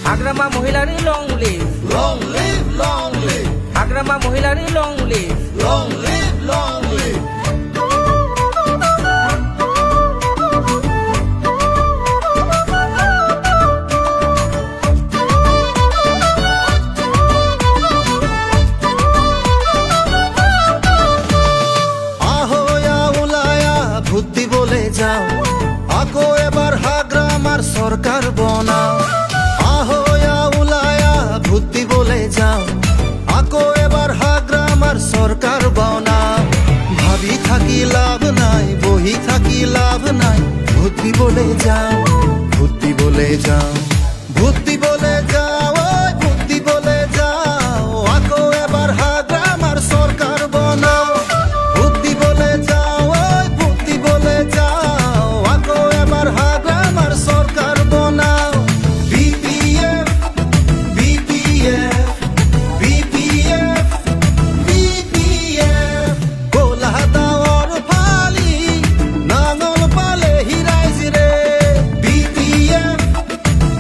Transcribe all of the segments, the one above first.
Agrama Mohilani long live. Long live, long live. Agrama Mohilani long live. Long live, long live. বুদ্ধি বলে যাও আকো এবার হাগ্রামার সরকার বনাও আহয়া উলায়া বুদ্ধি বলে যাও আকো এবার হাগ্রামার সরকার বনাও ভাবি থাকি লাভ নাই বহি থাকি লাভ নাই বুদ্ধি বলে যাও বুদ্ধি বলে যাও বুদ্ধি বলে যাও ওই বুদ্ধি বলে যাও আকো এবার হাগ্রামার সরকার বনাও বুদ্ধি বলে যাও সরকার বনাও বিপিএফ বিপিএফ বিপিএফ বিপিএফ গোলা দাওয়ার ফালি নাঙল পালে হিরাইজ রে বিপিএফ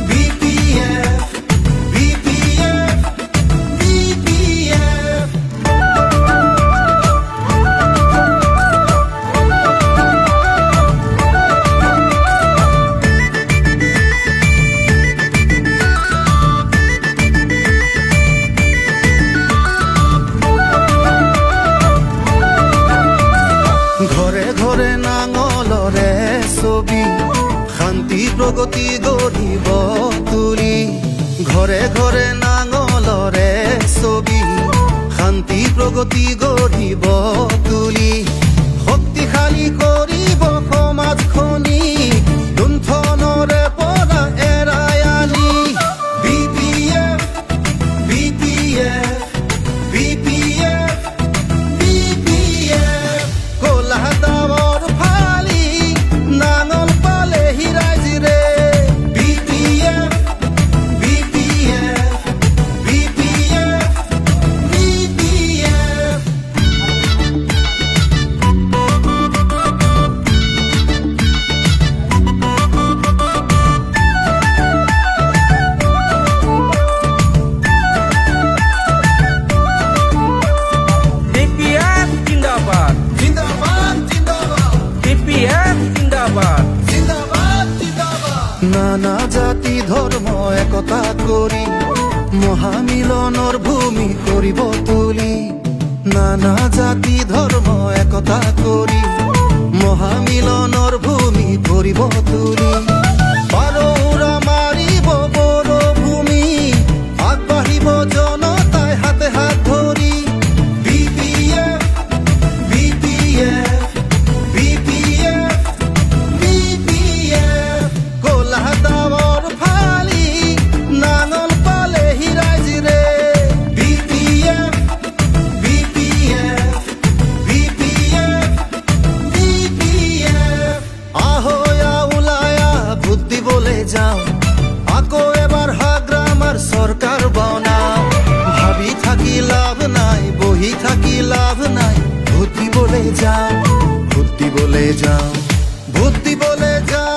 বিপিএফ বিপিএফ বিপিএফ ঘরে ঘরে নাঙলরে ছবি শান্তি প্রগতি গঢ়িব তুলি ঘৰে ঘৰে নাঙলৰে ছবি শান্তি প্ৰগতি গঢ়িব তুলি শক্তিশালী কৰিব সমাজখনি লুণ্ঠনৰে পৰা এৰাই আনি বিপিএফ বিপিএফ বিপিএফ বিপিএফ গোলা দাওয়ার ফালি নাঙল পালে হিরাইজ রে BPF BPF BPF BPF BPF জিন্দাবাদ জিন্দাবাদ জিন্দাবাদ BPF জিন্দাবাদ জিন্দাবাদ জিন্দাবাদ নানা জাতি ধর্ম একতা করি মহামিলনৰ ভূমি কৰিব তুলি নানা জাতি ধৰ্ম একতা কৰি মহামিলনৰ ভূমি কৰিব তুলি পাৰৌৰা মাৰিব বড় ভূমি আগবাঢ়িব জনতাই হাতে হাত ধৰি বিপিএফ বিপিএফ বিপিএফ বিপিএফ গোলা দাওয়ার ফালি নাঙল পালে হিরাইজ রে BPF BPF BPF BPF আহয়া Wilayah বুদ্ধি বলে যাও আকো এবার হাগ্রামার সরকার বনাও ভাবি থাকি লাভ নাই বহি থাকি লাভ নাই বুদ্ধি বলে যাও বুদ্ধি বলে যাও বুদ্ধি বলে যাও